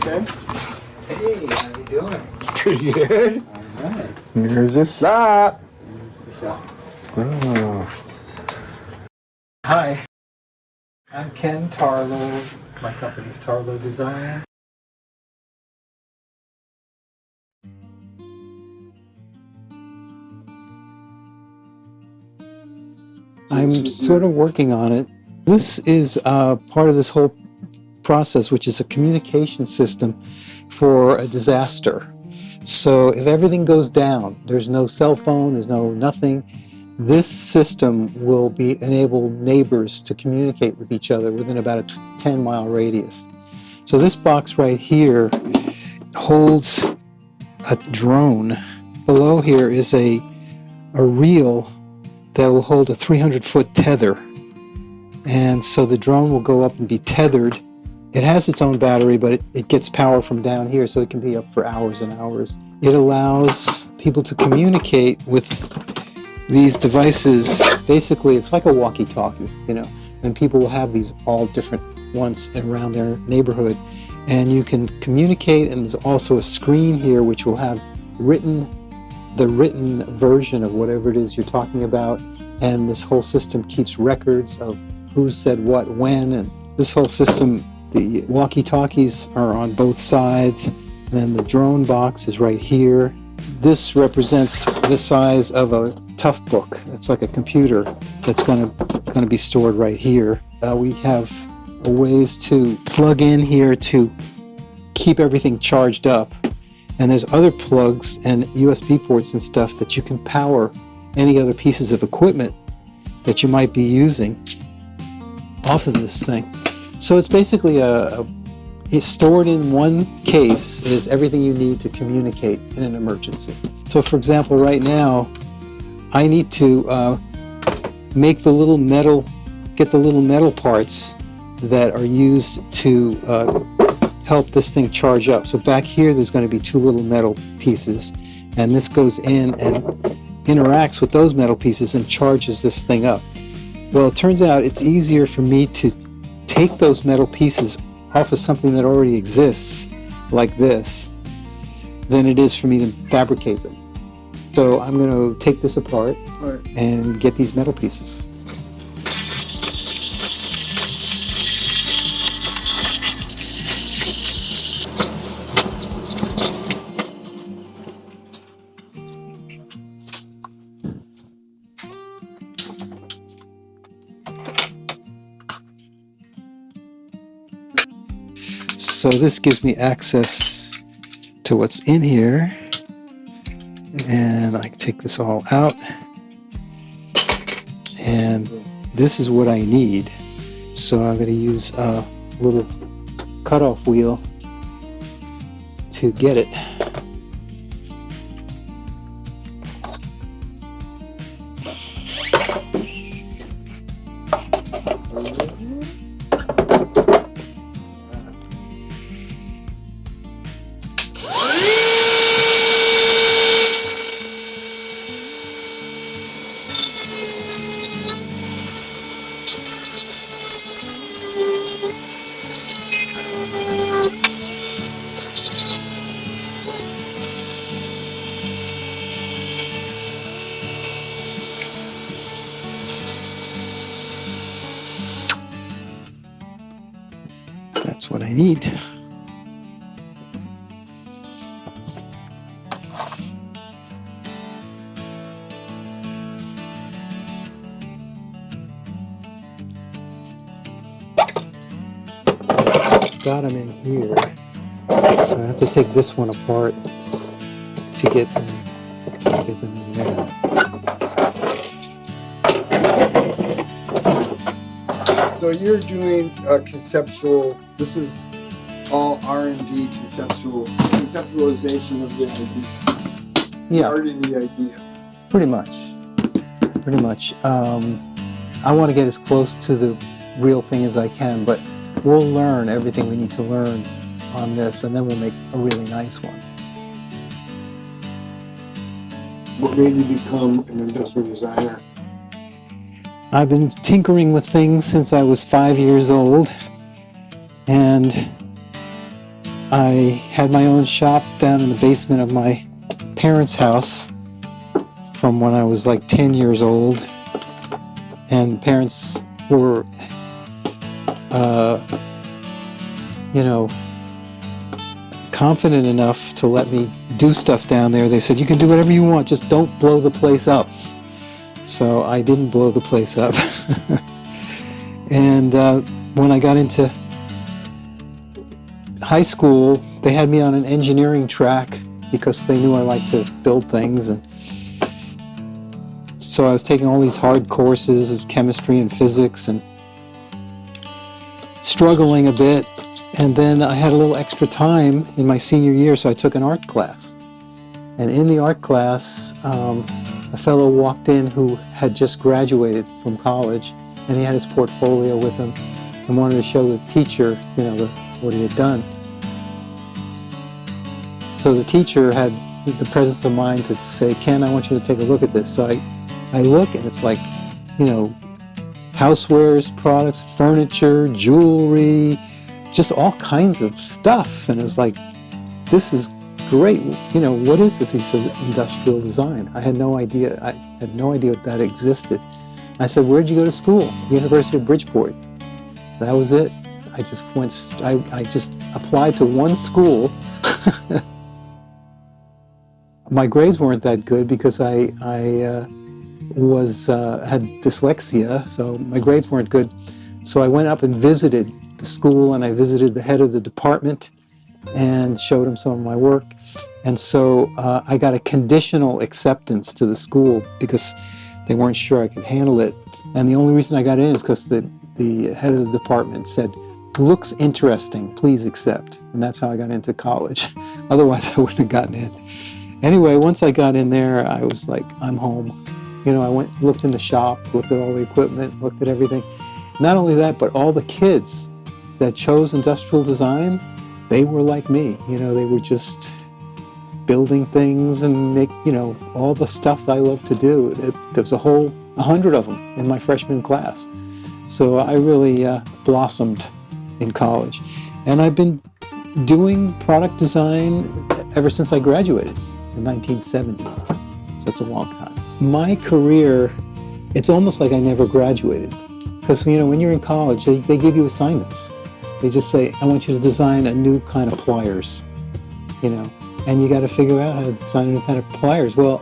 Okay. Hey, how you doing? Pretty good. All right. Here's the shop. Here's the shop. Oh. Hi, I'm Ken Tarlow. My company's Tarlow Design. I'm sort of working on it. This is part of this whole process, which is a communication system for a disaster. So if everything goes down, there's no cell phone, there's no nothing, this system will enable neighbors to communicate with each other within about a 10-mile radius. So this box right here holds a drone. Below here is a reel that will hold a 300-foot tether. And so the drone will go up and be tethered. It has its own battery, but it gets power from down here, so it can be up for hours and hours. It allows people to communicate with these devices. Basically, it's like a walkie-talkie, you know, and people will have these all different ones around their neighborhood. And you can communicate, and there's also a screen here which will have the written version of whatever it is you're talking about, and this whole system keeps records of who said what when, and this whole system, the walkie-talkies are on both sides, and then the drone box is right here. This represents the size of a tough book. It's like a computer that's going to be stored right here. We have ways to plug in here to keep everything charged up. And there's other plugs and USB ports and stuff that you can power any other pieces of equipment that you might be using off of this thing. So it's basically it's stored in one case is everything you need to communicate in an emergency. So for example, right now, I need to make the little metal, get the little metal parts that are used to help this thing charge up. So back here, there's going to be two little metal pieces, and this goes in and interacts with those metal pieces and charges this thing up. Well, it turns out it's easier for me to take those metal pieces off of something that already exists, like this, than it is for me to fabricate them. So I'm going to take this apart and get these metal pieces. So this gives me access to what's in here, and I can take this all out, and this is what I need. So I'm going to use a little cutoff wheel to get it. That's what I need. Got them in here, so I have to take this one apart to get them in there. So you're doing conceptual, this is all R&D conceptualization of the idea. Yeah. Starting the idea. Pretty much. I want to get as close to the real thing as I can, but we'll learn everything we need to learn on this, and then we'll make a really nice one. What made you become an industrial designer? I've been tinkering with things since I was 5 years old, and I had my own shop down in the basement of my parents' house from when I was like 10 years old. And parents were, confident enough to let me do stuff down there. They said, you can do whatever you want, just don't blow the place up. So I didn't blow the place up. And when I got into high school, they had me on an engineering track because they knew I liked to build things. And so I was taking all these hard courses of chemistry and physics and struggling a bit. And then I had a little extra time in my senior year, so I took an art class. And in the art class, a fellow walked in who had just graduated from college, and he had his portfolio with him and wanted to show the teacher, what he had done. So the teacher had the presence of mind to say, Ken, I want you to take a look at this. So I look, and it's like, housewares, products, furniture, jewelry, just all kinds of stuff. And it's like, this is great. What is this? He said, industrial design. I had no idea. I had no idea that existed. I said, where'd you go to school? University of Bridgeport. That was it. I just applied to one school. My grades weren't that good because I had dyslexia, so my grades weren't good. So I went up and visited the school, and I visited the head of the department and showed him some of my work. And so I got a conditional acceptance to the school because they weren't sure I could handle it. And the only reason I got in is because the head of the department said, looks interesting, please accept. And that's how I got into college. Otherwise, I wouldn't have gotten in. Anyway, once I got in there, I was like, I'm home. I looked in the shop, looked at all the equipment, looked at everything. Not only that, but all the kids that chose industrial design, they were like me. They were just building things and make, all the stuff that I love to do. There was 100 of them in my freshman class. So I really blossomed in college. And I've been doing product design ever since I graduated in 1970. So it's a long time. My career, it's almost like I never graduated. Because, when you're in college, they give you assignments. They just say, I want you to design a new kind of pliers, and you got to figure out how to design a new kind of pliers. Well,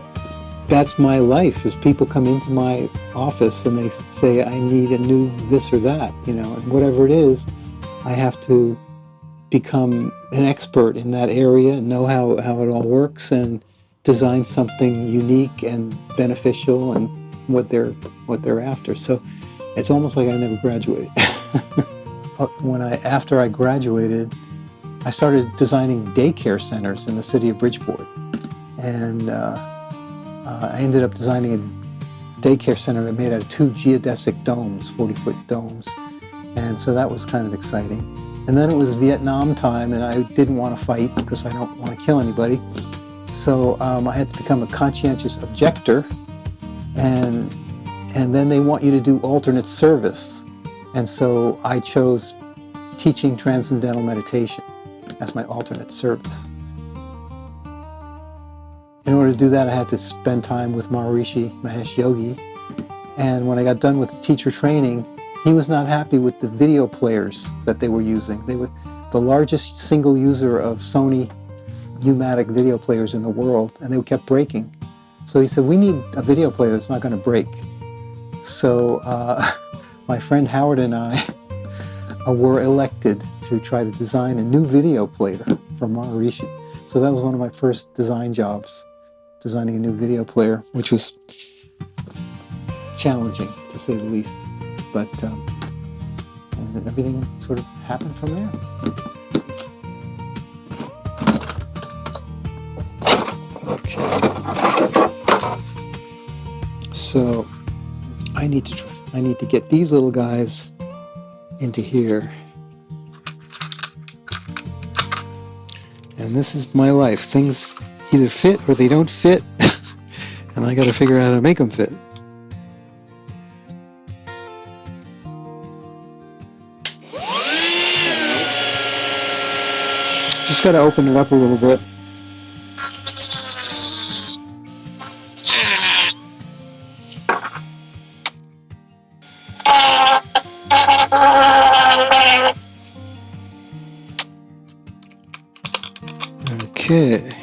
that's my life, is people come into my office and they say, I need a new this or that, and whatever it is, I have to become an expert in that area and know how it all works and design something unique and beneficial and what they're after. So it's almost like I never graduated. After I graduated, I started designing daycare centers in the city of Bridgeport. And I ended up designing a daycare center that made out of 2 geodesic domes, 40-foot domes. And so that was kind of exciting. And then it was Vietnam time, and I didn't want to fight because I don't want to kill anybody. So I had to become a conscientious objector. And then they want you to do alternate service. And so I chose teaching transcendental meditation as my alternate service. In order to do that, I had to spend time with Maharishi, Mahesh Yogi. And when I got done with the teacher training, he was not happy with the video players that they were using. They were the largest single user of Sony U-matic video players in the world, and they kept breaking. So he said, we need a video player that's not going to break. So my friend Howard and I were elected to try to design a new video player for Maharishi. So that was one of my first design jobs, designing a new video player, which was challenging, to say the least. But and everything sort of happened from there. Okay. So I need to get these little guys into here. And this is my life. Things either fit or they don't fit. And I got to figure out how to make them fit. Just got to open it up a little bit. Okay.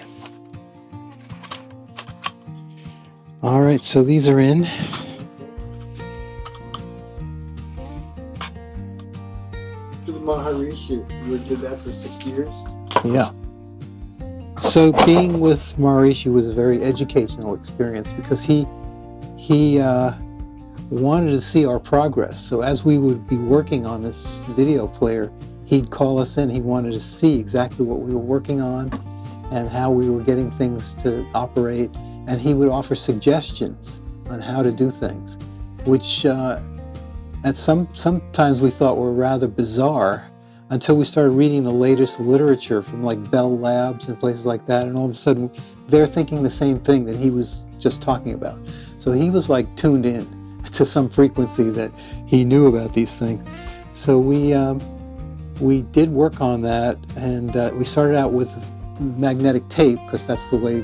All right, so these are in. To the Maharishi, you did that for 6 years? Yeah. So being with Maharishi was a very educational experience because he wanted to see our progress. So as we would be working on this video player, he'd call us in. He wanted to see exactly what we were working on and how we were getting things to operate. And he would offer suggestions on how to do things, which sometimes we thought were rather bizarre until we started reading the latest literature from like Bell Labs and places like that. And all of a sudden they're thinking the same thing that he was just talking about. So he was like tuned in to some frequency that he knew about these things. So we did work on that, and we started out with magnetic tape because that's the way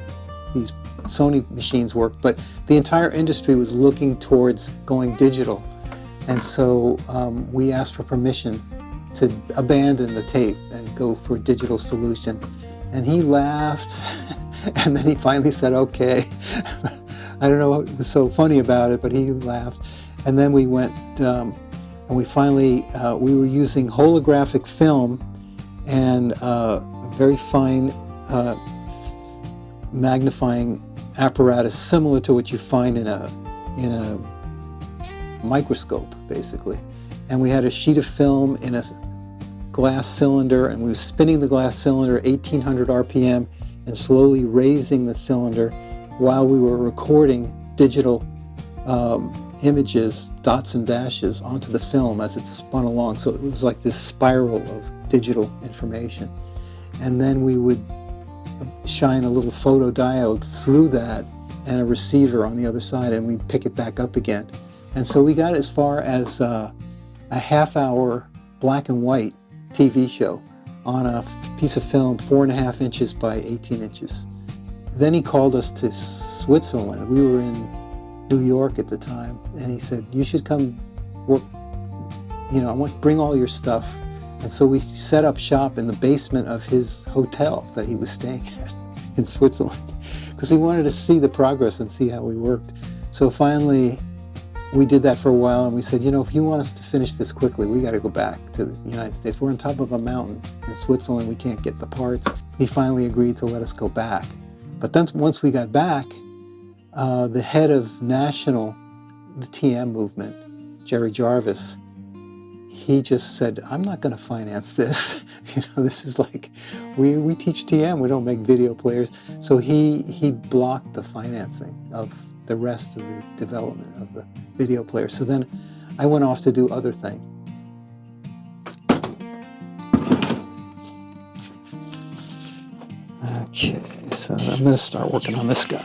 these Sony machines work, but the entire industry was looking towards going digital. And so we asked for permission to abandon the tape and go for a digital solution. And he laughed, and then he finally said, okay. I don't know what was so funny about it, but he laughed. And then we went, and we finally, we were using holographic film and a very fine magnifying apparatus similar to what you find in a microscope, basically. And we had a sheet of film in a glass cylinder, and we were spinning the glass cylinder at 1800 RPM and slowly raising the cylinder while we were recording digital images, dots and dashes, onto the film as it spun along. So it was like this spiral of digital information. And then we would shine a little photodiode through that and a receiver on the other side, and we'd pick it back up again. And so we got as far as a half-hour black and white TV show on a piece of film 4.5 inches by 18 inches. Then he called us to Switzerland. We were in New York at the time, and he said, you should come work, I want to bring all your stuff. And so we set up shop in the basement of his hotel that he was staying at in Switzerland, because he wanted to see the progress and see how we worked. So finally, we did that for a while, and we said, if you want us to finish this quickly, we got to go back to the United States. We're on top of a mountain in Switzerland. We can't get the parts. He finally agreed to let us go back. But then once we got back, the head of the TM movement, Jerry Jarvis, he just said, I'm not going to finance this. This is like, we teach TM, we don't make video players. So he blocked the financing of the rest of the development of the video player. So then I went off to do other things. Okay, so I'm going to start working on this guy.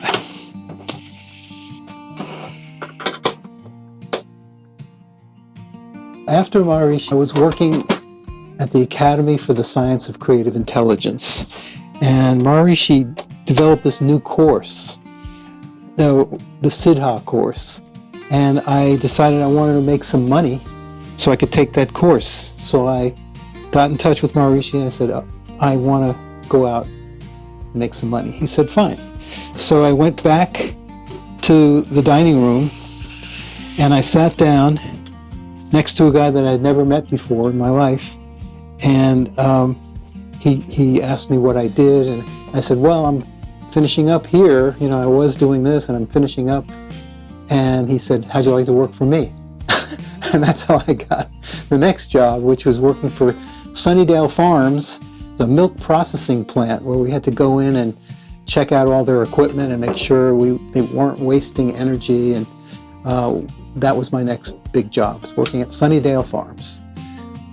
After Maharishi, I was working at the Academy for the Science of Creative Intelligence, and Maharishi developed this new course, the Siddha course, and I decided I wanted to make some money so I could take that course. So I got in touch with Maharishi and I said, I want to go out and make some money. He said, fine. So I went back to the dining room and I sat down next to a guy that I'd never met before in my life, and he asked me what I did, and I said, well, I'm finishing up here, I was doing this and I'm finishing up. And he said, how'd you like to work for me? And that's how I got the next job, which was working for Sunnydale Farms, the milk processing plant, where we had to go in and check out all their equipment and make sure they weren't wasting energy. And that was my next big job, was working at Sunnydale Farms.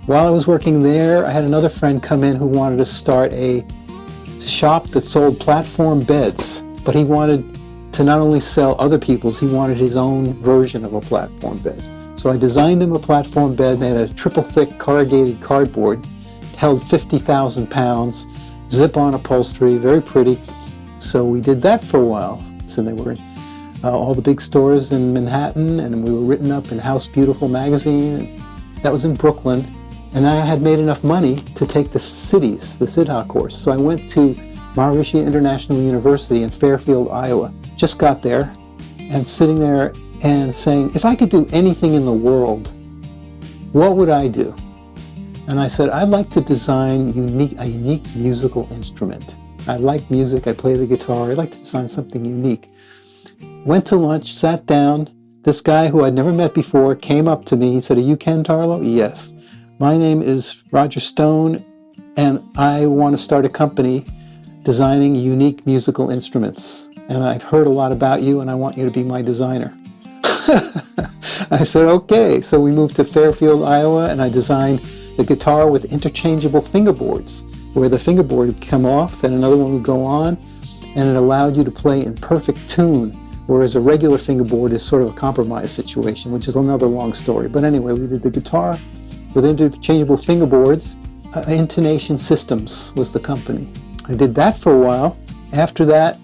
While I was working there, I had another friend come in who wanted to start a shop that sold platform beds, but he wanted to not only sell other people's, he wanted his own version of a platform bed. So I designed him a platform bed made of triple thick corrugated cardboard, held 50,000 pounds, zip-on upholstery, very pretty. So we did that for a while. So they were in all the big stores in Manhattan, and we were written up in House Beautiful magazine. That was in Brooklyn. And I had made enough money to take the CIDHA course. So I went to Maharishi International University in Fairfield, Iowa. Just got there and sitting there and saying, if I could do anything in the world, what would I do? And I said, I'd like to design a unique musical instrument. I like music, I play the guitar, I'd like to design something unique. Went to lunch, sat down. This guy who I'd never met before came up to me. He said, are you Ken Tarlow? Yes. My name is Roger Stone, and I want to start a company designing unique musical instruments. And I've heard a lot about you, and I want you to be my designer. I said, okay. So we moved to Fairfield, Iowa, and I designed the guitar with interchangeable fingerboards, where the fingerboard would come off and another one would go on, and it allowed you to play in perfect tune, whereas a regular fingerboard is sort of a compromise situation, which is another long story. But anyway, we did the guitar with interchangeable fingerboards. Intonation Systems was the company. I did that for a while. After that,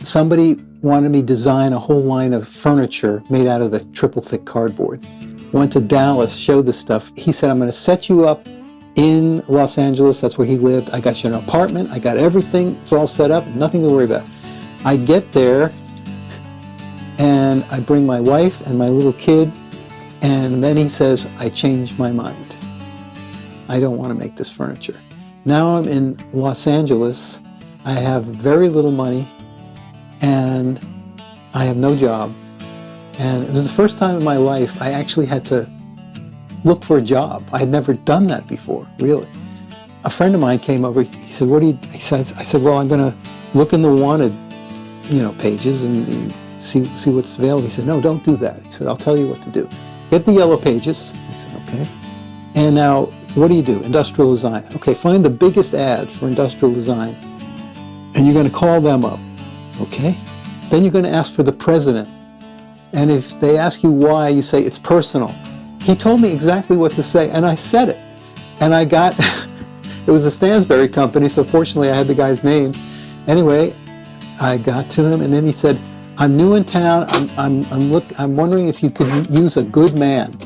somebody wanted me to design a whole line of furniture made out of the triple thick cardboard. Went to Dallas, showed the stuff. He said, I'm going to set you up in Los Angeles. That's where he lived. I got you an apartment. I got everything. It's all set up. Nothing to worry about. I get there and I bring my wife and my little kid. And then he says, I changed my mind. I don't want to make this furniture. Now I'm in Los Angeles. I have very little money and I have no job. And it was the first time in my life I actually had to look for a job. I had never done that before, really. A friend of mine came over. He said, "What do you?" I said, "Well, I'm going to look in the wanted, pages and see what's available." He said, "No, don't do that." He said, "I'll tell you what to do. Get the yellow pages." I said, "Okay." And now, what do you do? Industrial design. Okay, find the biggest ad for industrial design, and you're going to call them up. Okay. Then you're going to ask for the president. And if they ask you why, you say, it's personal. He told me exactly what to say, and I said it. And I got, it was a Stansberry company, so fortunately I had the guy's name. Anyway, I got to him, and then he said, I'm new in town, I'm wondering if you could use a good man.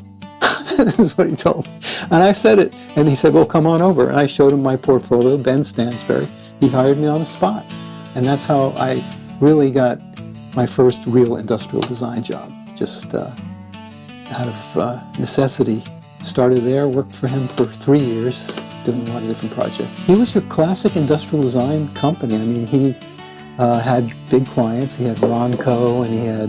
This is what he told me. And I said it, and he said, well, come on over. And I showed him my portfolio, Ben Stansberry. He hired me on the spot. And that's how I really got my first real industrial design job, just out of necessity. Started there, worked for him for 3 years, doing a lot of different projects. He was your classic industrial design company. I mean, he had big clients. He had Ronco, and he had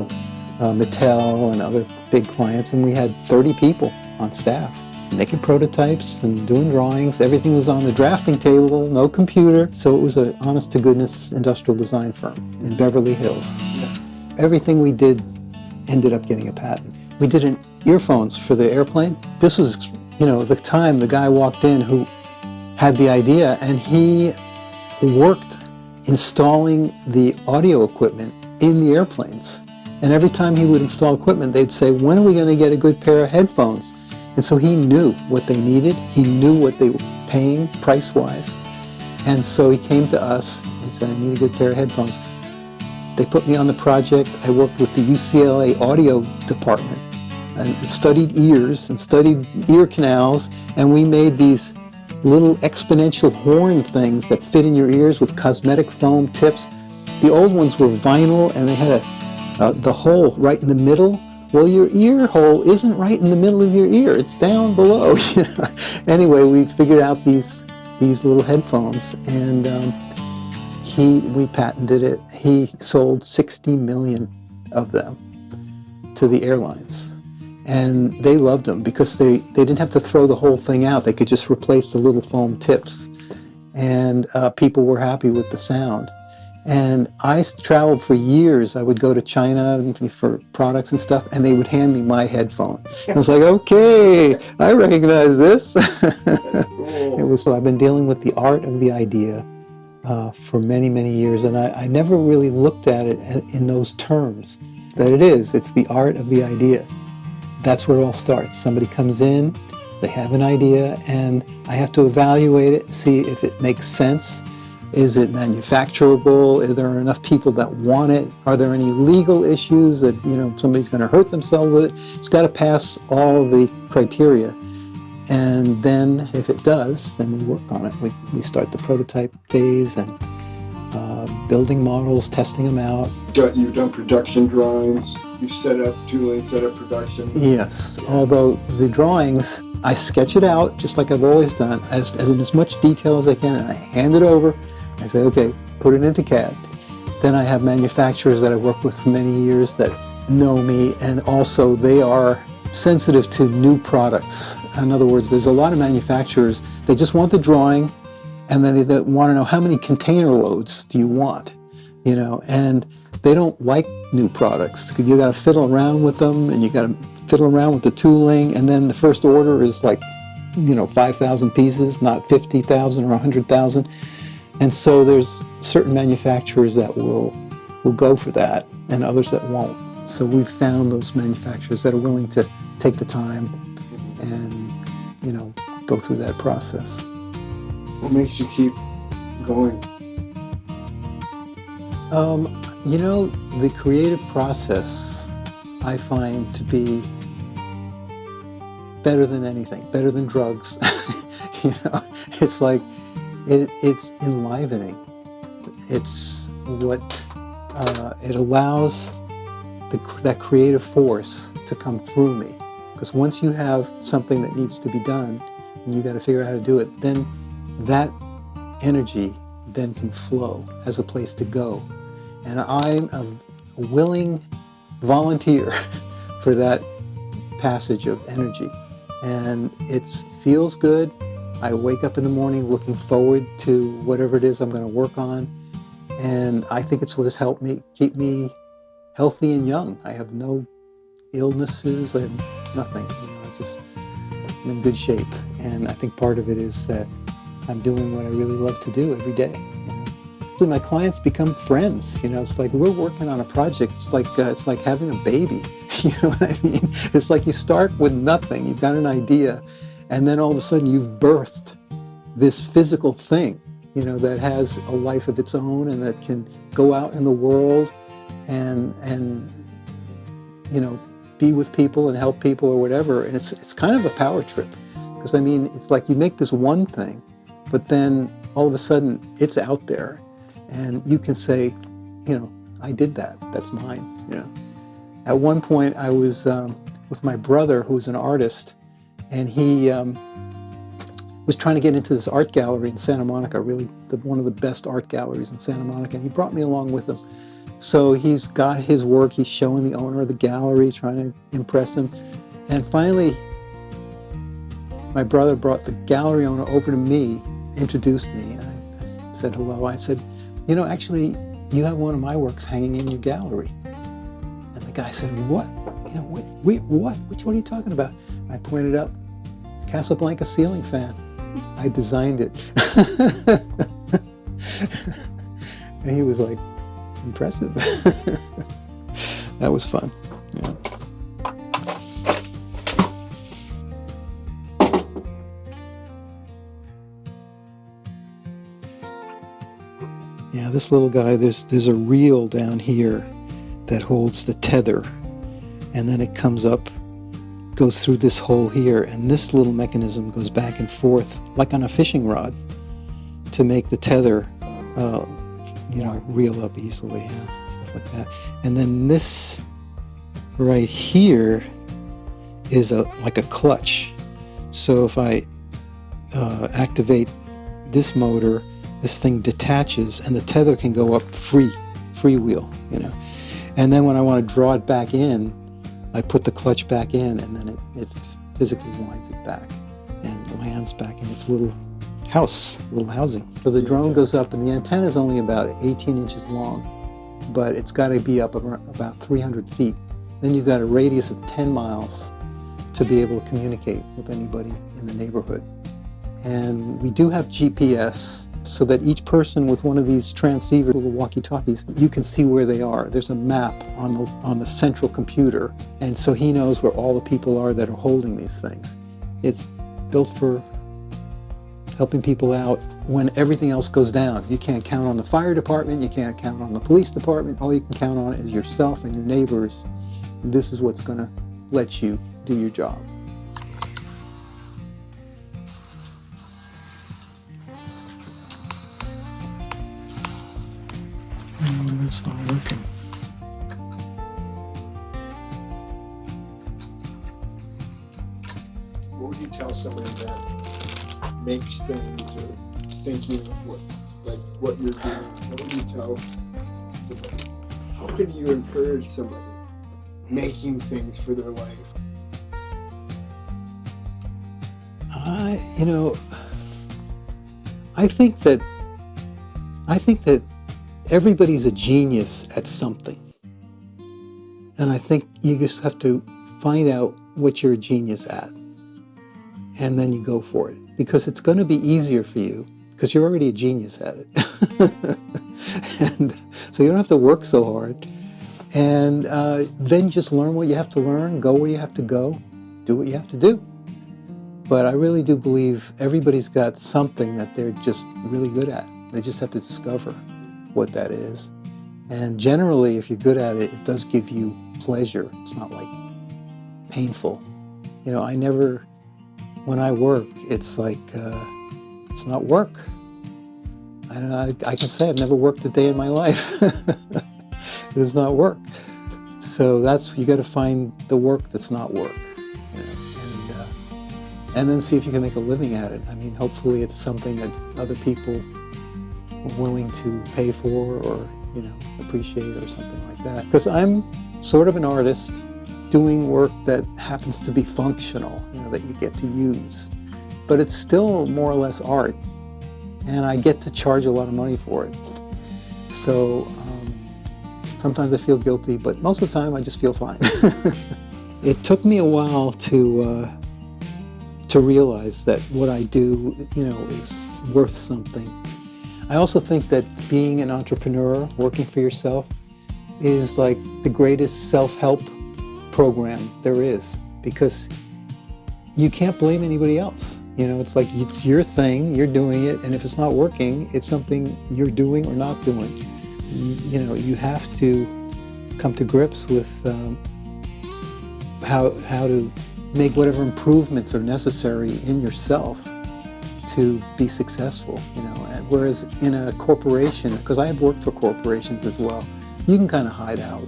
Mattel and other big clients, and we had 30 people on staff, making prototypes and doing drawings. Everything was on the drafting table, no computer. So it was an honest-to-goodness industrial design firm in Beverly Hills. Everything we did ended up getting a patent. We did earphones for the airplane. This was, the time the guy walked in who had the idea, and he worked installing the audio equipment in the airplanes. And every time he would install equipment, they'd say, when are we going to get a good pair of headphones? And so he knew what they needed. He knew what they were paying price-wise. And so he came to us and said, I need a good pair of headphones. They put me on the project. I worked with the UCLA audio department and studied ears and studied ear canals. And we made these little exponential horn things that fit in your ears with cosmetic foam tips. The old ones were vinyl, and they had the hole right in the middle. Well, your ear hole isn't right in the middle of your ear. It's down below. Anyway, we figured out these little headphones, and we patented it. He sold 60 million of them to the airlines. And they loved them because they didn't have to throw the whole thing out. They could just replace the little foam tips. And people were happy with the sound. And I traveled for years. I would go to China for products and stuff, and they would hand me my headphone. I was like, okay, I recognize this. Cool. I've been dealing with the art of the idea for many, many years, and I never really looked at it in those terms. That it's the art of the idea. That's where it all starts. Somebody comes in, they have an idea, and I have to evaluate it, see if it makes sense. Is it manufacturable? Is there enough people that want it? Are there any legal issues that, somebody's going to hurt themselves with it? It's got to pass all the criteria. And then if it does, then we work on it. We start the prototype phase and building models, testing them out. You've done production drawings, you've set up tooling, set up production. Yes, although the drawings, I sketch it out just like I've always done, as in as much detail as I can, and I hand it over. I say, okay, put it into CAD. Then I have manufacturers that I've worked with for many years that know me, and also they are sensitive to new products. In other words, there's a lot of manufacturers, they just want the drawing, and then they want to know how many container loads do you want, and they don't like new products. You got to fiddle around with them, and you got to fiddle around with the tooling, and then the first order is like, 5,000 pieces, not 50,000 or 100,000. And so there's certain manufacturers that will go for that, and others that won't. So we've found those manufacturers that are willing to take the time and, go through that process. What makes you keep going? The creative process I find to be better than anything, better than drugs. It's like, it's enlivening. It's what, it allows that creative force to come through me. Because once you have something that needs to be done, and you got to figure out how to do it, then that energy then can flow, has a place to go. And I'm a willing volunteer for that passage of energy. And it feels good. I wake up in the morning looking forward to whatever it is I'm going to work on. And I think it's what has helped me keep me healthy and young. I have no illnesses, I have nothing. I'm in good shape. And I think part of it is that I'm doing what I really love to do every day. So my clients become friends. It's like we're working on a project. It's like having a baby. You know what I mean? It's like you start with nothing. You've got an idea, and then all of a sudden you've birthed this physical thing, that has a life of its own and that can go out in the world and be with people and help people or whatever. And it's kind of a power trip, because it's like you make this one thing, but then all of a sudden it's out there. And you can say, I did that. That's mine. At one point, I was with my brother, who's an artist, and he was trying to get into this art gallery in Santa Monica, really one of the best art galleries in Santa Monica. And he brought me along with him. So he's got his work. He's showing the owner of the gallery, trying to impress him. And finally, my brother brought the gallery owner over to me, introduced me, and I said hello. I said, actually, you have one of my works hanging in your gallery. And the guy said, what? What? What are you talking about? I pointed up, Casablanca ceiling fan. I designed it. And he was like, impressive. That was fun. Yeah. Yeah, this little guy, there's a reel down here that holds the tether, and then it comes up, goes through this hole here, and this little mechanism goes back and forth like on a fishing rod to make the tether reel up easily, stuff like that. And then this right here is like a clutch. So if I activate this motor, this thing detaches and the tether can go up freewheel, And then when I want to draw it back in, I put the clutch back in, and then it physically winds it back and lands back in its little housing. So the drone goes up, and the antenna is only about 18 inches long, but it's got to be up about 300 feet. Then you've got a radius of 10 miles to be able to communicate with anybody in the neighborhood. And we do have GPS, so that each person with one of these transceivers, little walkie-talkies, you can see where they are. There's a map on the central computer, and so he knows where all the people are that are holding these things. It's built for helping people out when everything else goes down. You can't count on the fire department, you can't count on the police department. All you can count on is yourself and your neighbors. And this is what's going to let you do your job. Oh, that's not working. What would you tell somebody that makes things or thinking of what you're doing? What would you tell somebody? How could you encourage somebody making things for their life? I think that everybody's a genius at something. And I think you just have to find out what you're a genius at. And then you go for it. Because it's going to be easier for you because you're already a genius at it. And so you don't have to work so hard. And then just learn what you have to learn, go where you have to go, do what you have to do. But I really do believe everybody's got something that they're just really good at. They just have to discover what that is. And generally, if you're good at it, it does give you pleasure. It's not like painful. When I work, it's like, it's not work. I can say I've never worked a day in my life. It's not work. So you got to find the work that's not work. And then see if you can make a living at it. I mean, hopefully it's something that other people are willing to pay for or, appreciate or something like that. Because I'm sort of an artist doing work that happens to be functional, that you get to use. But it's still more or less art. And I get to charge a lot of money for it. So sometimes I feel guilty, but most of the time I just feel fine. It took me a while to realize that what I do, is worth something. I also think that being an entrepreneur, working for yourself, is like the greatest self-help program there is, because you can't blame anybody else. It's like it's your thing, you're doing it, and if it's not working, it's something you're doing or not doing. You have to come to grips with how to make whatever improvements are necessary in yourself to be successful, And whereas in a corporation, because I have worked for corporations as well, you can kind of hide out.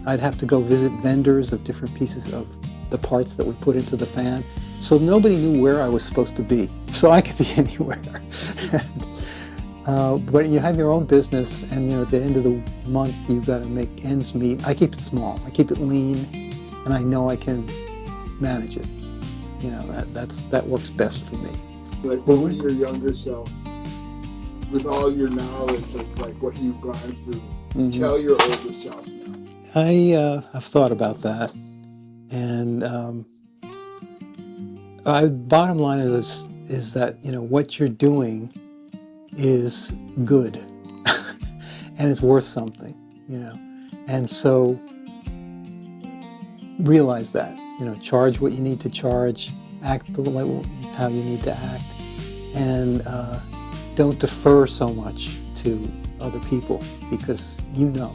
I'd have to go visit vendors of different pieces of the parts that we put into the fan, so nobody knew where I was supposed to be. So I could be anywhere. But you have your own business, and at the end of the month, you've got to make ends meet. I keep it small, I keep it lean, and I know I can manage it. That works best for me. Like, what would your younger self, with all your knowledge of like what you've gone through, tell your older self now? I've thought about that, and bottom line is that what you're doing is good, and it's worth something, and so realize that, charge what you need to charge, act how you need to act, and don't defer so much to other people, because you know.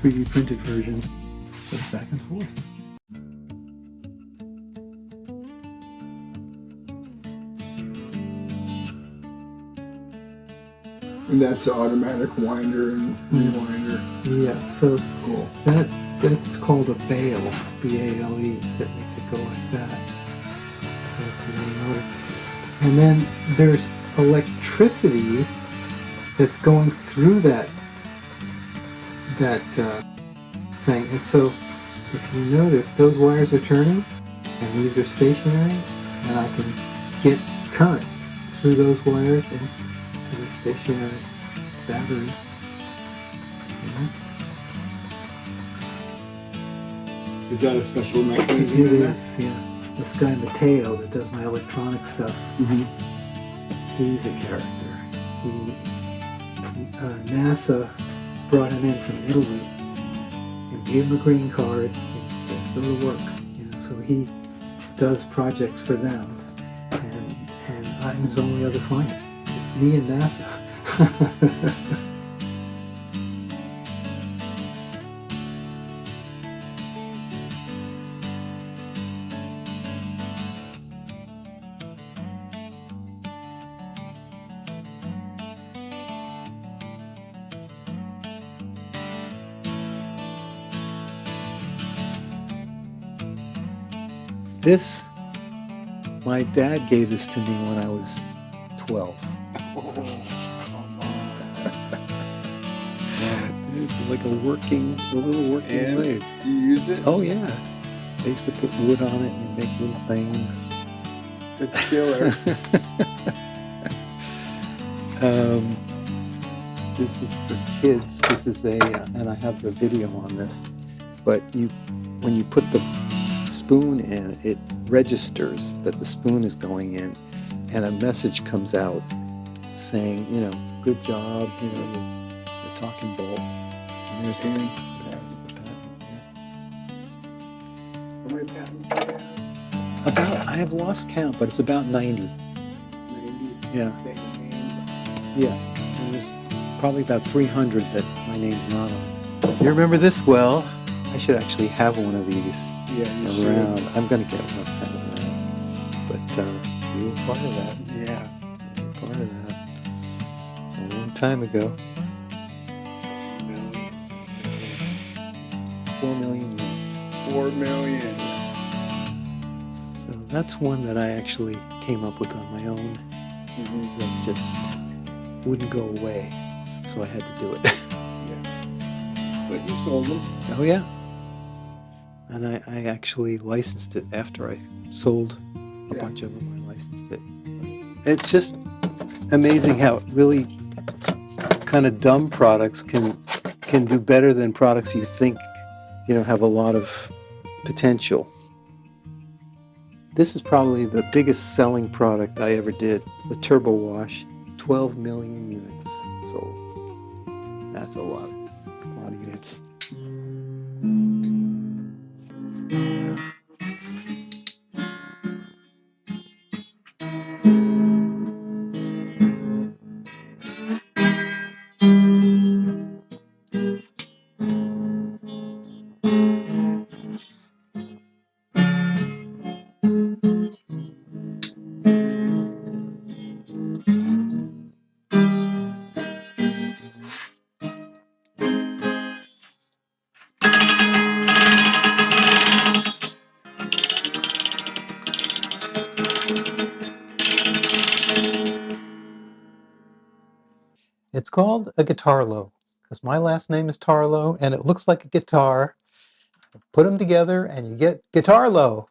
The 3D printed version goes back and forth. And that's the automatic winder and rewinder. Yeah, so cool. That's called a bale, B-A-L-E, that makes it go like that. So that's the main motor. And then there's electricity that's going through that thing. And so if you notice, those wires are turning, and these are stationary, and I can get current through those wires and to the stationary battery. Is that a special mechanism? It is, yeah. This guy Mattel that does my electronic stuff, he's a character. NASA brought him in from Italy and gave him a green card and said, go to work. So he does projects for them, and I'm his only other client. It's me and NASA. This, my dad gave this to me when I was 12. It's like a little working lathe. You use it? Oh yeah. I used to put wood on it and make little things. It's killer. This is for kids. This is and I have the video on this. But when you put the spoon in, it registers that the spoon is going in, and a message comes out saying, good job, the talking bowl. And there's the patent. How many patents do you have? I have lost count, but it's about 90. 90? Yeah. That you named? Yeah. There's probably about 300 that my name's not on. You remember this well? I should actually have one of these. Yeah, you around. should. I'm going to get one. But you were part of that. Yeah. You were part of that. A long time ago. 4 million units. 4 million. So that's one that I actually came up with on my own. Mm-hmm. That just wouldn't go away. So I had to do it. Yeah. But you sold them. Oh yeah. And I actually licensed it after I sold a bunch of them. I licensed it. It's just amazing how really kind of dumb products can do better than products you think have a lot of potential. This is probably the biggest selling product I ever did. The Turbo Wash, 12 million units sold. That's a lot of units. It's called a guitarlo because my last name is Tarlow and it looks like a guitar. Put them together and you get guitarlo.